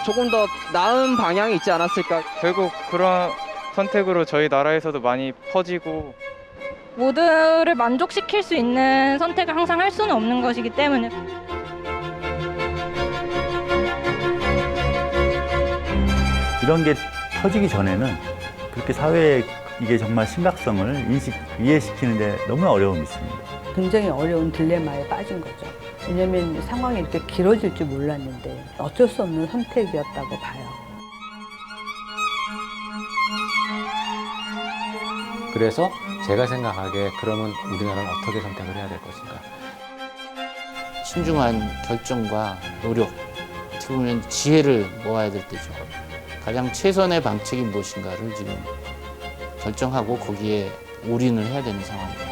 조금 더 나은 방향이 있지 않았을까. 결국 그런 선택으로 저희 나라에서도 많이 퍼지고 모두를 만족시킬 수 있는 선택을 항상 할 수는 없는 것이기 때문에 이런 게 터지기 전에는 그렇게 사회에 이게 정말 심각성을 이해시키는데 너무나 어려움이 있습니다. 굉장히 어려운 딜레마에 빠진 거죠. 왜냐하면 상황이 이렇게 길어질 줄 몰랐는데 어쩔 수 없는 선택이었다고 봐요. 그래서 제가 생각하기에 그러면 우리나라는 어떻게 선택을 해야 될 것인가. 신중한 결정과 노력, 어떻게 보면 지혜를 모아야 될 때죠. 가장 최선의 방책이 무엇인가를 지금 결정하고 거기에 올인을 해야 되는 상황입니다.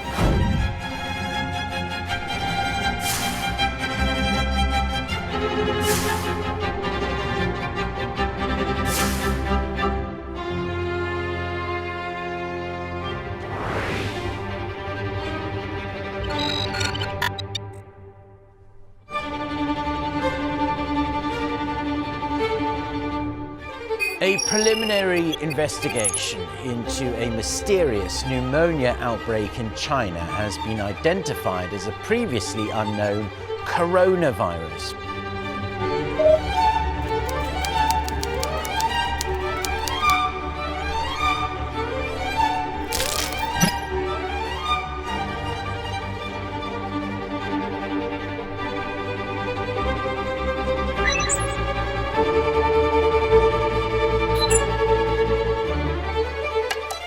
A preliminary investigation into a mysterious pneumonia outbreak in China has been identified as a previously unknown coronavirus.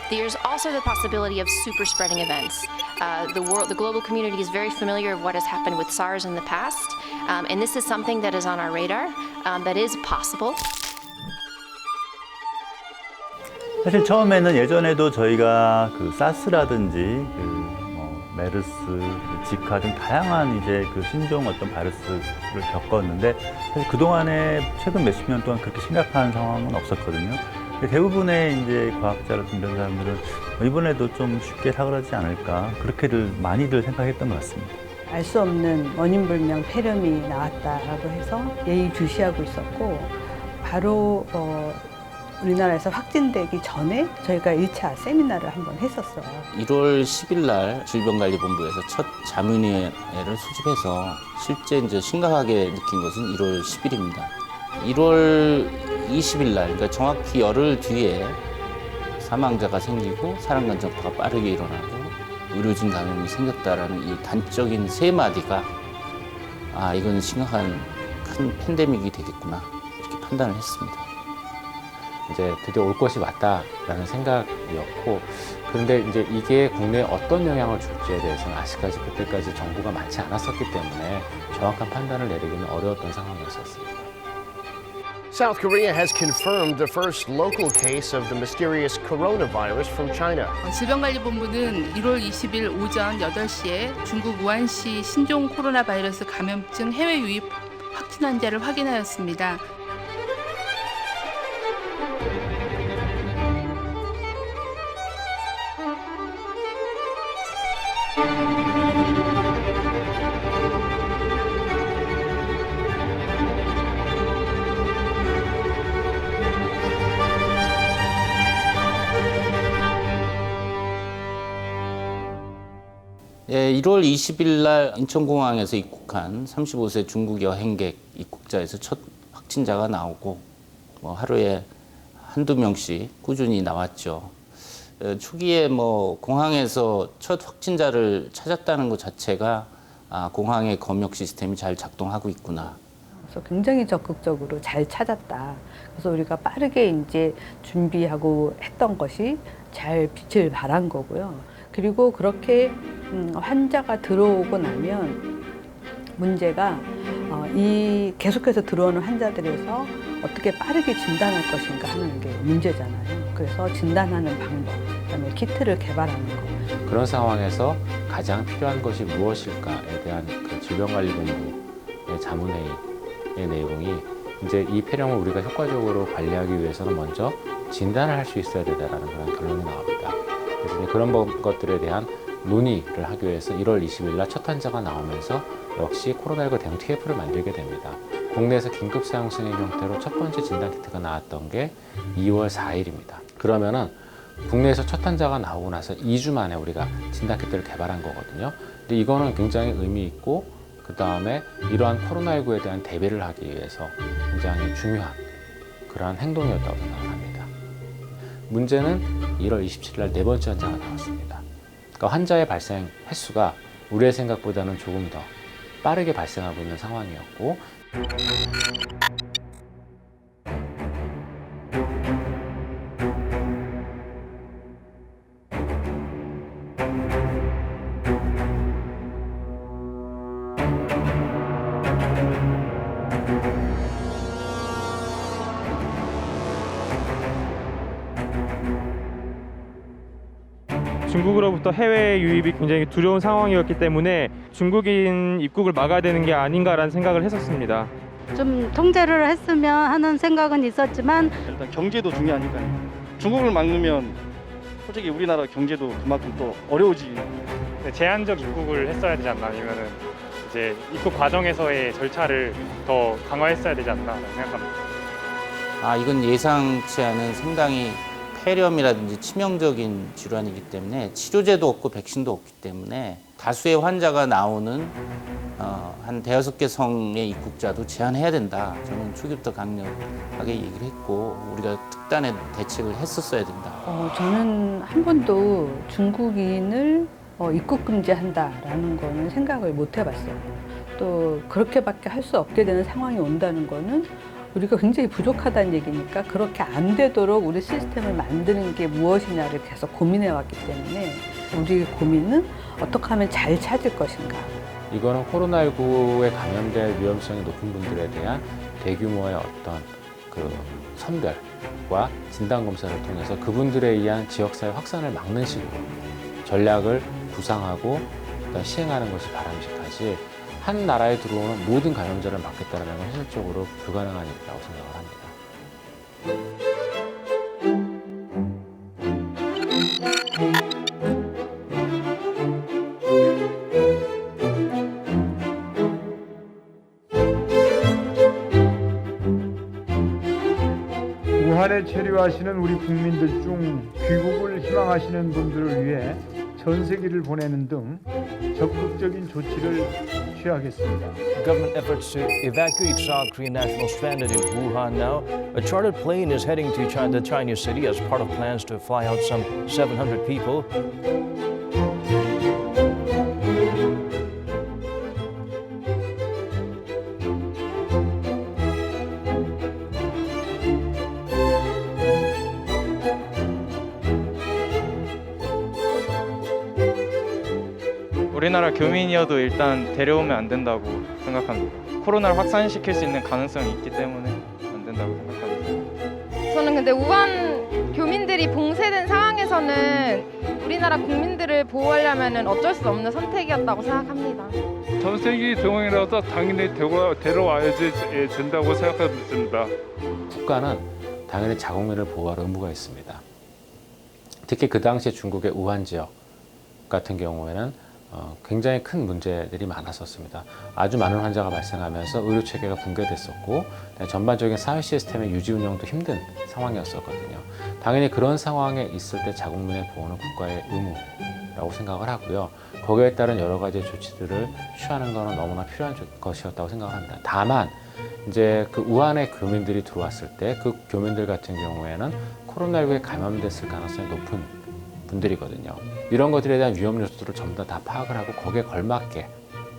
There's also the possibility of super spreading events. The global community is very familiar with what has happened with SARS in the past, and this is something that is on our radar, that is possible. 사실 처음에는 예전에도 저희가 그 사스라든지 메르스, 지카 등 다양한 이제 그 신종 어떤 바이러스를 겪었는데 사실 그 동안에 최근 몇십 년 동안 그렇게 심각한 상황은 없었거든요. 대부분의 이제 과학자라든지 이런 사람들은 이번에도 좀 쉽게 사그라지지 않을까 그렇게들 많이들 생각했던 것 같습니다. 알 수 없는 원인불명 폐렴이 나왔다라고 해서 예의주시하고 있었고 바로 우리나라에서 확진되기 전에 저희가 1차 세미나를 한번 했었어요. 1월 10일 날 질병관리본부에서 첫 자문위원회를 소집해서 실제 이제 심각하게 느낀 것은 1월 10일입니다. 1월 20일 날, 그러니까 정확히 열흘 뒤에 사망자가 생기고 사람 간접화가 빠르게 일어나고 의료진 감염이 생겼다라는 이 단적인 세 마디가 이건 심각한 큰 팬데믹이 되겠구나 이렇게 판단을 했습니다. 이제 드디어 올 것이 맞다라는 생각이었고, 그런데 이제 이게 국내에 어떤 영향을 줄지에 대해서는 아직까지 그때까지 정보가 많지 않았었기 때문에 정확한 판단을 내리기는 어려웠던 상황이었습니다. South Korea has confirmed the first local case of the mysterious coronavirus from China. 질병관리본부는 1월 20일 오전 8시에 중국 우한시 신종 코로나 바이러스 감염증 해외 유입 확진 환자를 확인하였습니다. 예, 1월 20일 날 인천공항에서 입국한 35세 중국 여행객 입국자에서 첫 확진자가 나오고 하루에 한두 명씩 꾸준히 나왔죠. 초기에 공항에서 첫 확진자를 찾았다는 것 자체가 공항의 검역 시스템이 잘 작동하고 있구나. 그래서 굉장히 적극적으로 잘 찾았다. 그래서 우리가 빠르게 이제 준비하고 했던 것이 잘 빛을 발한 거고요. 그리고 그렇게 환자가 들어오고 나면 문제가 이 계속해서 들어오는 환자들에서 어떻게 빠르게 진단할 것인가 하는 게 문제잖아요. 그래서 진단하는 방법, 그다음에 키트를 개발하는 거. 그런 상황에서 가장 필요한 것이 무엇일까에 대한 그 질병관리본부의 자문회의의 내용이 이제 이 폐렴을 우리가 효과적으로 관리하기 위해서는 먼저 진단을 할 수 있어야 된다는 그런 결론이 나옵니다. 그래서 그런 것들에 대한 논의를 하기 위해서 1월 20일 날 첫 환자가 나오면서 역시 코로나19 대응 TF를 만들게 됩니다. 국내에서 긴급 사용 승인 형태로 첫 번째 진단 키트가 나왔던 게 2월 4일입니다. 그러면은 국내에서 첫 환자가 나오고 나서 2주 만에 우리가 진단 키트를 개발한 거거든요. 근데 이거는 굉장히 의미 있고 그 다음에 이러한 코로나19에 대한 대비를 하기 위해서 굉장히 중요한 그러한 행동이었다고 생각합니다. 문제는 1월 27일 날 네 번째 환자가 나왔습니다. 그러니까 환자의 발생 횟수가 우리의 생각보다는 조금 더 빠르게 발생하고 있는 상황이었고 중국으로부터 해외 유입이 굉장히 두려운 상황이었기 때문에 중국인 입국을 막아야 되는 게 아닌가라는 생각을 했었습니다. 좀 통제를 했으면 하는 생각은 있었지만 일단 경제도 중요하니까요. 중국을 막으면 솔직히 우리나라 경제도 그만큼 또 어려워지. 제한적 입국을 했어야 되지 않나 아니면은 이제 입국 과정에서의 절차를 더 강화했어야 되지 않나 생각합니다. 이건 예상치 않은 상당히 폐렴이라든지 치명적인 질환이기 때문에 치료제도 없고 백신도 없기 때문에 다수의 환자가 나오는 한 대여섯 개 성의 입국자도 제한해야 된다. 저는 초기부터 강력하게 얘기를 했고 우리가 특단의 대책을 했었어야 된다. 저는 한 번도 중국인을 입국 금지한다라는 거는 생각을 못 해봤어요. 또 그렇게밖에 할 수 없게 되는 상황이 온다는 거는 우리가 굉장히 부족하다는 얘기니까 그렇게 안 되도록 우리 시스템을 만드는 게 무엇이냐를 계속 고민해 왔기 때문에 우리 고민은 어떻게 하면 잘 찾을 것인가. 이거는 코로나19에 감염될 위험성이 높은 분들에 대한 대규모의 어떤 그 선별과 진단 검사를 통해서 그분들에 의한 지역사회 확산을 막는 식으로 전략을 구상하고 시행하는 것이 바람직하지 한 나라에 들어오는 모든 감염자를 막겠다는 건 현실적으로 불가능한 일이라고 생각을 합니다. 우한에 체류하시는 우리 국민들 중 귀국을 희망하시는 분들을 위해 전세기를 보내는 등 적극적인 조치를 취하겠습니다. Government efforts to evacuate South Korean nationals stranded in Wuhan now. A chartered plane is heading to the Chinese city as part of plans to fly out some 700 people. 우리나라 교민이어도 일단 데려오면 안 된다고 생각합니다. 코로나를 확산시킬 수 있는 가능성이 있기 때문에 안 된다고 생각합니다. 저는 근데 우한 교민들이 봉쇄된 상황에서는 우리나라 국민들을 보호하려면 어쩔 수 없는 선택이었다고 생각합니다. 전세기 병원이라서 당연히 데려와야지 된다고 생각하고 있습니다. 국가는 당연히 자국민을 보호할 의무가 있습니다. 특히 그 당시에 중국의 우한 지역 같은 경우에는 굉장히 큰 문제들이 많았었습니다. 아주 많은 환자가 발생하면서 의료 체계가 붕괴됐었고 전반적인 사회 시스템의 유지 운영도 힘든 상황이었었거든요. 당연히 그런 상황에 있을 때 자국민의 보호는 국가의 의무라고 생각을 하고요. 거기에 따른 여러 가지 조치들을 취하는 것은 너무나 필요한 것이었다고 생각을 합니다. 다만 이제 그 우한의 교민들이 들어왔을 때 그 교민들 같은 경우에는 코로나19에 감염됐을 가능성이 높은 분들이거든요. 이런 것들에 대한 위험 요소들을 전부 다 파악을 하고 거기에 걸맞게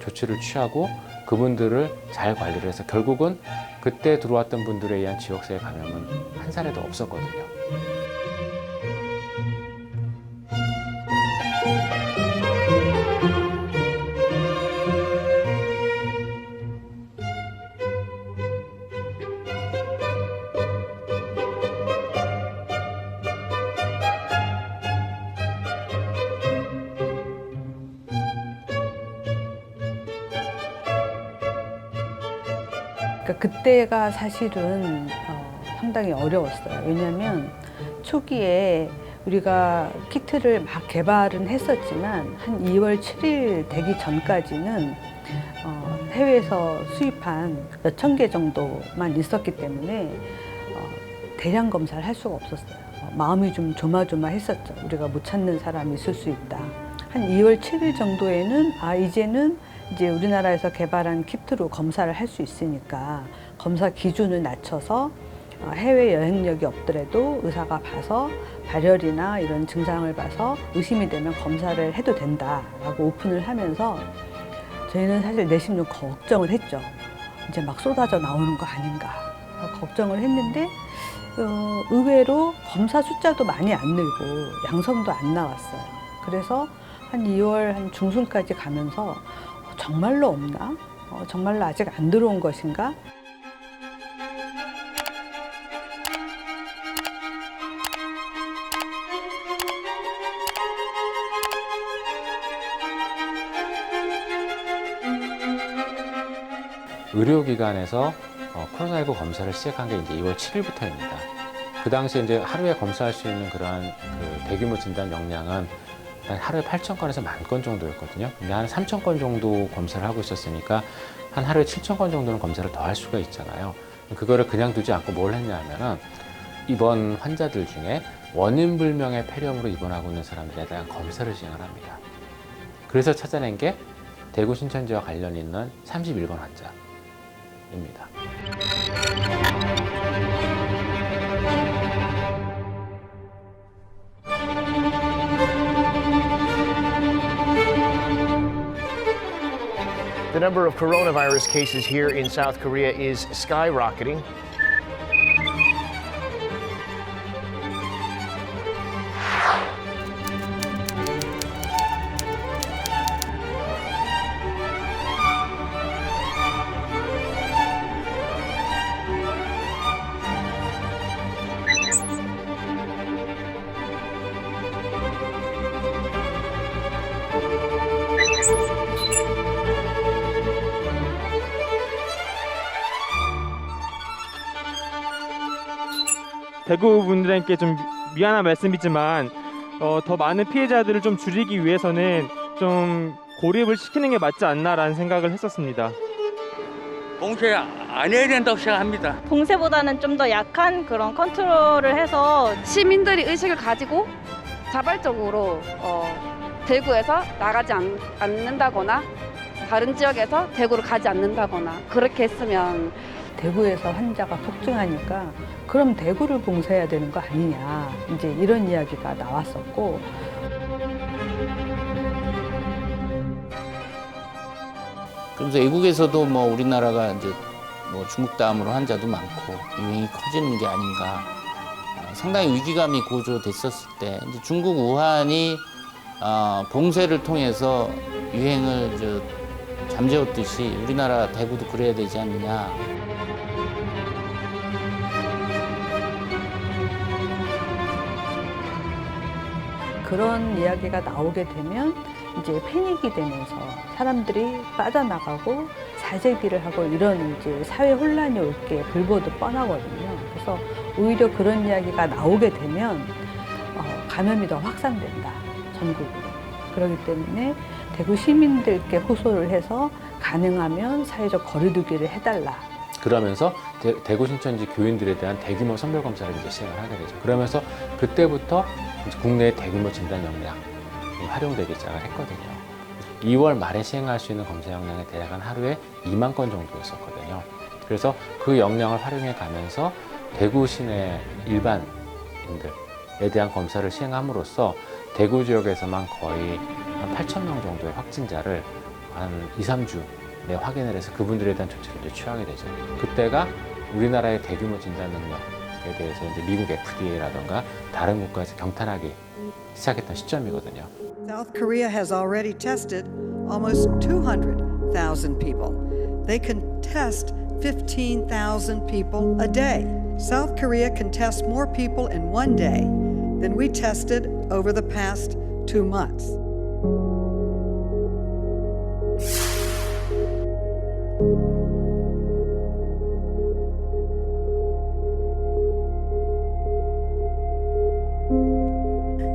조치를 취하고 그분들을 잘 관리를 해서 결국은 그때 들어왔던 분들에 의한 지역사회 감염은 한 사례도 없었거든요. 그때가 사실은 상당히 어려웠어요. 왜냐하면 초기에 우리가 키트를 막 개발은 했었지만 한 2월 7일 되기 전까지는 해외에서 수입한 몇천 개 정도만 있었기 때문에 대량 검사를 할 수가 없었어요. 마음이 좀 조마조마했었죠. 우리가 못 찾는 사람이 있을 수 있다. 한 2월 7일 정도에는 이제는 이제 우리나라에서 개발한 키트로 검사를 할 수 있으니까 검사 기준을 낮춰서 해외 여행력이 없더라도 의사가 봐서 발열이나 이런 증상을 봐서 의심이 되면 검사를 해도 된다라고 오픈을 하면서 저희는 사실 내심 좀 걱정을 했죠. 이제 막 쏟아져 나오는 거 아닌가 걱정을 했는데 의외로 검사 숫자도 많이 안 늘고 양성도 안 나왔어요. 그래서 한 2월 한 중순까지 가면서 정말로 없나? 정말로 아직 안 들어온 것인가? 의료기관에서 코로나19 검사를 시작한 게 이제 2월 7일부터입니다. 그 당시에 이제 하루에 검사할 수 있는 그러한 그 대규모 진단 역량은 하루에 8,000건에서 10,000건 정도였거든요. 근데 한 3,000건 정도 검사를 하고 있었으니까 한 하루에 7,000건 정도는 검사를 더 할 수가 있잖아요. 그거를 그냥 두지 않고 뭘 했냐면은 입원 환자들 중에 원인 불명의 폐렴으로 입원하고 있는 사람들에 대한 검사를 시행을 합니다. 그래서 찾아낸 게 대구 신천지와 관련 있는 31번 환자입니다. The number of coronavirus cases here in South Korea is skyrocketing. 대구 분들께 좀 미안한 말씀이지만 더 많은 피해자들을 좀 줄이기 위해서는 좀 고립을 시키는 게 맞지 않나라는 생각을 했었습니다. 봉쇄 안 해야 된다고 생각합니다. 봉쇄보다는 좀 더 약한 그런 컨트롤을 해서 시민들이 의식을 가지고 자발적으로 대구에서 나가지 않는다거나 다른 지역에서 대구로 가지 않는다거나 그렇게 했으면 대구에서 환자가 폭증하니까 그럼 대구를 봉쇄해야 되는 거 아니냐 이제 이런 이야기가 나왔었고 그래서 외국에서도 뭐 우리나라가 이제 뭐 중국 다음으로 환자도 많고 유행이 커지는 게 아닌가 상당히 위기감이 고조됐었을 때 이제 중국 우한이 봉쇄를 통해서 유행을 잠재웠듯이 우리나라 대구도 그래야 되지 않느냐. 그런 이야기가 나오게 되면 이제 패닉이 되면서 사람들이 빠져나가고 사재기를 하고 이런 이제 사회 혼란이 올 게 불보듯 뻔하거든요. 그래서 오히려 그런 이야기가 나오게 되면 감염이 더 확산된다, 전국으로. 그렇기 때문에 대구 시민들께 호소를 해서 가능하면 사회적 거리두기를 해달라. 그러면서 대구 신천지 교인들에 대한 대규모 선별 검사를 이제 시행을 하게 되죠. 그러면서 그때부터 국내의 대규모 진단 역량이 활용되기 시작을 했거든요. 2월 말에 시행할 수 있는 검사 역량이 대략 한 하루에 2만 건 정도였었거든요. 그래서 그 역량을 활용해 가면서 대구 시내 일반인들에 대한 검사를 시행함으로써 대구 지역에서만 거의 한 8,000명 정도의 확진자를 한 2, 3주 내 확인을 해서 그분들에 대한 조치를 이제 취하게 되죠. 그때가 우리나라의 대규모 진단 능력에 대해서 이제 미국 FDA라던가 다른 국가에서 경탄하기 시작했던 시점이거든요. South Korea has already tested almost 200,000 people. They can test 15,000 people a day. South Korea can test more people in one day than we tested over the past 2 months.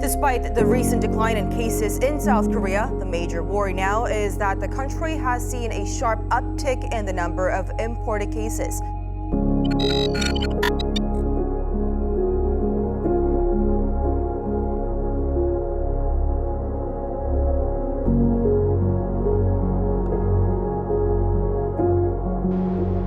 The Despite the recent decline in cases in South Korea, the major worry now is that the country has seen a sharp uptick in the number of imported cases.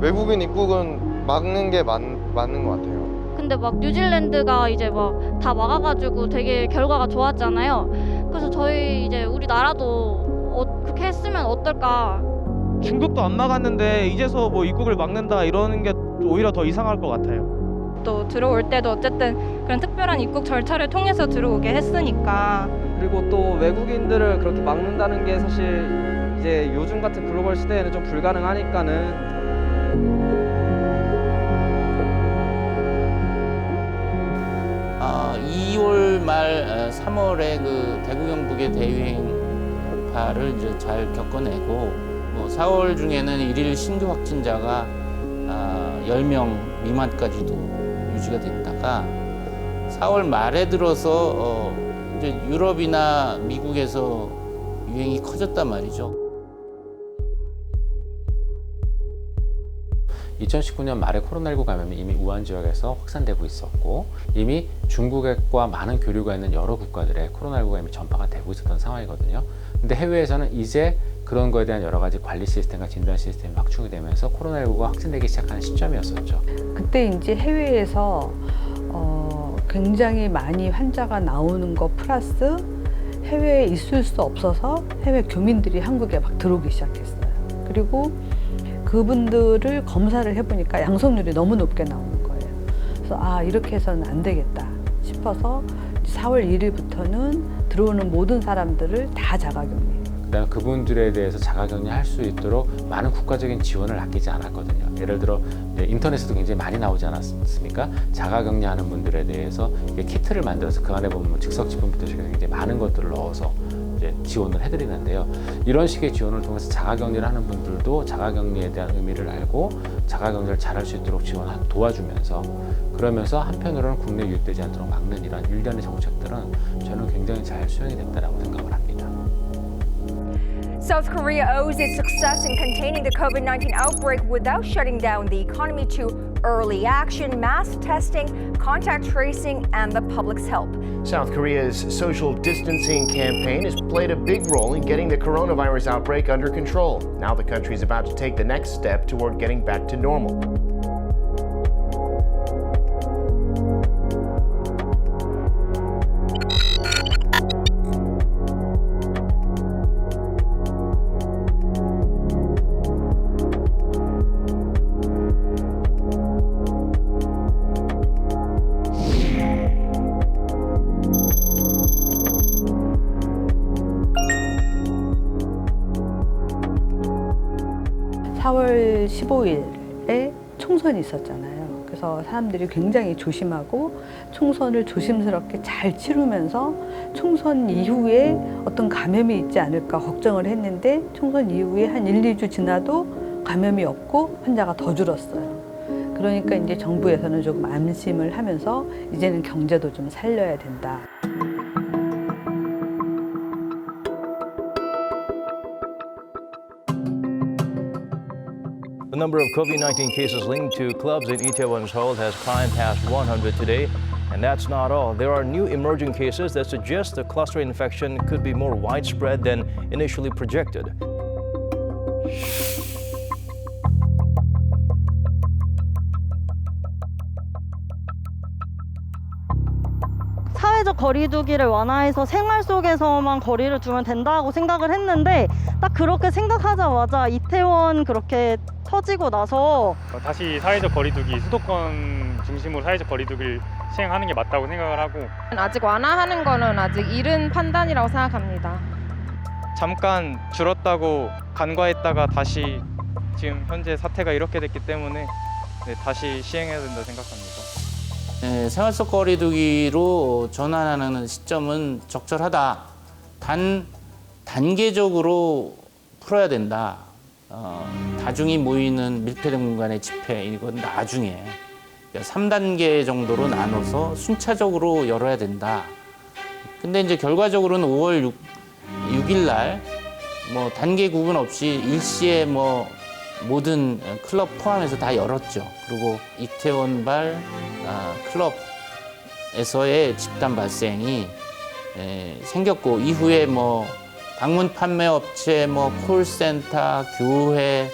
외국인 입국은 막는 게 맞는 것 같아요. 근데 막 뉴질랜드가 이제 막 다 막아가지고 되게 결과가 좋았잖아요. 그래서 저희 이제 우리나라도 그렇게 했으면 어떨까. 중국도 안 막았는데 이제서 뭐 입국을 막는다 이러는 게 오히려 더 이상할 것 같아요. 또 들어올 때도 어쨌든 그런 특별한 입국 절차를 통해서 들어오게 했으니까. 그리고 또 외국인들을 그렇게 막는다는 게 사실 이제 요즘 같은 글로벌 시대에는 좀 불가능하니까는 2월 말 3월에 그 대구 경북의 대유행 폭발을 이제 잘 겪어내고 4월 중에는 일일 신규 확진자가 10명 미만까지도 유지가 됐다가 4월 말에 들어서 이제 유럽이나 미국에서 유행이 커졌단 말이죠. 2019년 말에 코로나19 감염이 이미 우한 지역에서 확산되고 있었고 이미 중국과 많은 교류가 있는 여러 국가들에 코로나19가 이미 전파가 되고 있었던 상황이거든요. 근데 해외에서는 이제 그런 거에 대한 여러 가지 관리 시스템과 진단 시스템이 확충이 되면서 코로나19가 확진되기 시작하는 시점이었었죠. 그때 이제 해외에서 굉장히 많이 환자가 나오는 거 플러스 해외에 있을 수 없어서 해외 교민들이 한국에 막 들어오기 시작했어요. 그리고 그분들을 검사를 해보니까 양성률이 너무 높게 나오는 거예요. 그래서 이렇게 해서는 안 되겠다 싶어서 4월 1일부터는 들어오는 모든 사람들을 다 자가격리. 그다음에 그분들에 대해서 자가격리 할 수 있도록 많은 국가적인 지원을 아끼지 않았거든요. 예를 들어 인터넷에도 굉장히 많이 나오지 않았습니까? 자가격리하는 분들에 대해서 키트를 만들어서 그 안에 보면 즉석지품부터 시작해서 굉장히 많은 것들을 넣어서 이제 지원을 해드리는데요. 이런 식의 지원을 통해서 자가격리를 하는 분들도 자가격리에 대한 의미를 알고 자가격리를 잘할 수 있도록 도와주면서 그러면서 한편으로는 국내 유입되지 않도록 막는 이런 일련의 정책들은 저는 굉장히 잘 수행이 됐다라고 생각을 합니다. South Korea owes its success in containing the COVID-19 outbreak without shutting down the economy to early action, mass testing, contact tracing, and the public's help. South Korea's social distancing campaign has played a big role in getting the coronavirus outbreak under control. Now the country is about to take the next step toward getting back to normal. (4월 15일에) 총선이 있었잖아요. 그래서 사람들이 굉장히 조심하고 총선을 조심스럽게 잘 치르면서 총선 이후에 어떤 감염이 있지 않을까 걱정을 했는데 총선 이후에 한 1, 2주 지나도 감염이 없고 환자가 더 줄었어요. 그러니까 이제 정부에서는 조금 안심을 하면서 이제는 경제도 좀 살려야 된다. The number of COVID-19 cases linked to clubs in Itaewon, Seoul has climbed past 100 today. And that's not all. There are new emerging cases that suggest the cluster infection could be more widespread than initially projected. 사회적 거리두기를 완화해서 생활 속에서만 거리를 두면 된다고 생각을 했는데 딱 그렇게 생각하자마자 이태원 그렇게 터지고 나서 다시 사회적 거리두기, 수도권 중심으로 사회적 거리두기를 시행하는 게 맞다고 생각을 하고 아직 완화하는 거는 아직 이른 판단이라고 생각합니다. 잠깐 줄었다고 간과했다가 다시 지금 현재 사태가 이렇게 됐기 때문에 다시 시행해야 된다 생각합니다. 네, 생활 속 거리두기로 전환하는 시점은 적절하다. 단계적으로 풀어야 된다. 다중이 모이는 밀폐된 공간의 집회, 이건 나중에 3단계 정도로 나눠서 순차적으로 열어야 된다. 근데 이제 결과적으로는 5월 6일 날 뭐 단계 구분 없이 일시에 뭐 모든 클럽 포함해서 다 열었죠. 그리고 이태원발 클럽에서의 집단 발생이 생겼고, 이후에 뭐 방문 판매 업체, 뭐 콜센터, 교회,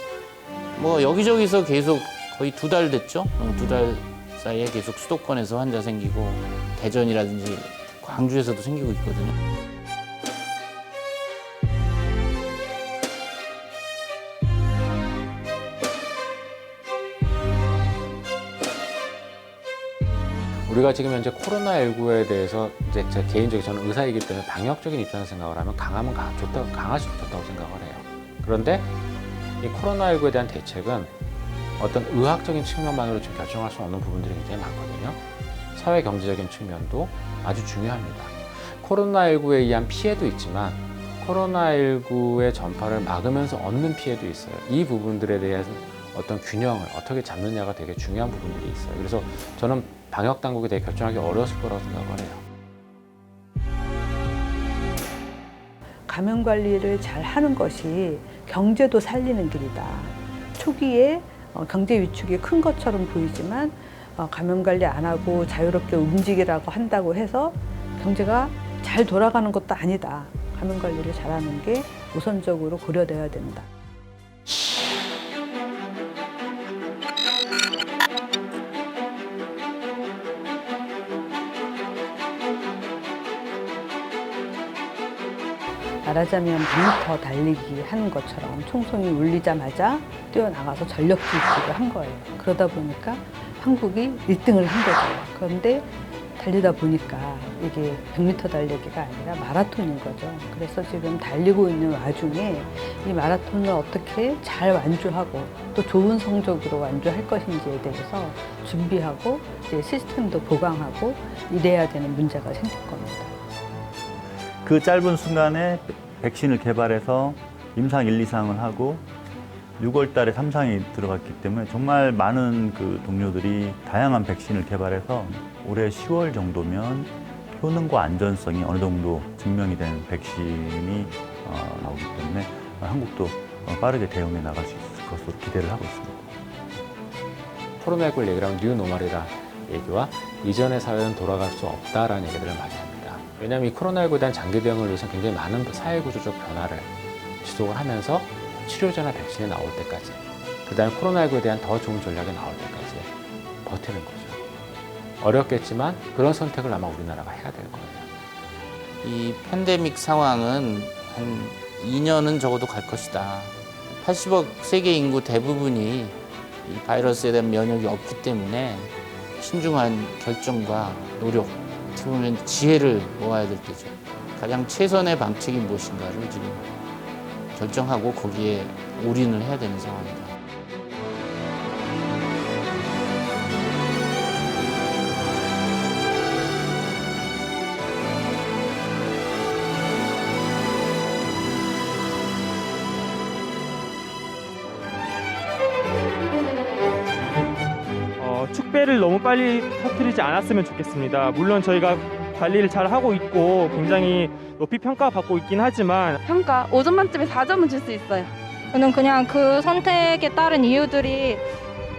뭐 여기저기서 계속 거의 2달 됐죠. 2달 사이에 계속 수도권에서 환자 생기고, 대전이라든지 광주에서도 생기고 있거든요. 우리가 지금 현재 코로나19에 대해서 이제 제 개인적인, 저는 의사이기 때문에 방역적인 입장에서 생각을 하면 강하면 강할수록 좋다고 생각을 해요. 그런데 이 코로나19에 대한 대책은 어떤 의학적인 측면만으로 지금 결정할 수 없는 부분들이 굉장히 많거든요. 사회 경제적인 측면도 아주 중요합니다. 코로나19에 의한 피해도 있지만 코로나19의 전파를 막으면서 얻는 피해도 있어요. 이 부분들에 대한 어떤 균형을 어떻게 잡느냐가 되게 중요한 부분들이 있어요. 그래서 저는 방역 당국이 되게 결정하기 어려웠을 거라고 생각을 해요. 감염 관리를 잘 하는 것이 경제도 살리는 길이다. 초기에 경제 위축이 큰 것처럼 보이지만 감염 관리 안 하고 자유롭게 움직이라고 한다고 해서 경제가 잘 돌아가는 것도 아니다. 감염 관리를 잘하는 게 우선적으로 고려돼야 된다. 말하자면 100m 달리기 하는 것처럼 총성이 울리자마자 뛰어나가서 전력 질주를 한 거예요. 그러다 보니까 한국이 1등을 한 거죠. 그런데 달리다 보니까 이게 100m 달리기가 아니라 마라톤인 거죠. 그래서 지금 달리고 있는 와중에 이 마라톤을 어떻게 잘 완주하고 또 좋은 성적으로 완주할 것인지에 대해서 준비하고 이제 시스템도 보강하고 이래야 되는 문제가 생길 겁니다. 그 짧은 순간에 백신을 개발해서 임상 1, 2상을 하고 6월 달에 3상이 들어갔기 때문에 정말 많은 그 동료들이 다양한 백신을 개발해서 올해 10월 정도면 효능과 안전성이 어느 정도 증명이 된 백신이 나오기 때문에 한국도 빠르게 대응해 나갈 수 있을 것으로 기대를 하고 있습니다. 코로나19를 얘기를 하면 뉴노멀이라 얘기와 이전의 사회는 돌아갈 수 없다라는 얘기들을 많이 합니다. 왜냐하면 이 코로나19에 대한 장기 대응을 위해서 굉장히 많은 사회구조적 변화를 지속을 하면서 치료제나 백신이 나올 때까지, 그 다음에 코로나19에 대한 더 좋은 전략이 나올 때까지 버티는 거죠. 어렵겠지만 그런 선택을 아마 우리나라가 해야 될 거예요. 이 팬데믹 상황은 한 2년은 적어도 갈 것이다. 80억 세계 인구 대부분이 이 바이러스에 대한 면역이 없기 때문에 신중한 결정과 노력, 어떻게 보면 지혜를 모아야 될 때죠. 가장 최선의 방책이 무엇인가를 지금 결정하고 거기에 올인을 해야 되는 상황입니다. 축배를 너무 빨리 터뜨리지 않았으면 좋겠습니다. 물론 저희가 관리를 잘 하고 있고 굉장히 높이 평가받고 있긴 하지만 평가 5점 만점에 4점은 줄 수 있어요. 저는 그냥 그 선택에 따른 이유들이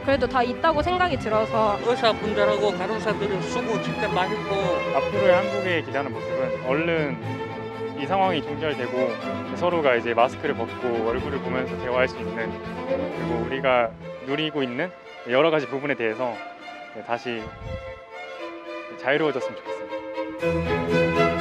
그래도 다 있다고 생각이 들어서 의사분들하고 간호사들이 수고 진짜 많이 했고 앞으로의 한국의 기대하는 모습은 얼른 이 상황이 종결되고 서로가 이제 마스크를 벗고 얼굴을 보면서 대화할 수 있는, 그리고 우리가 누리고 있는 여러 가지 부분에 대해서 다시 자유로워졌으면 좋겠습니다.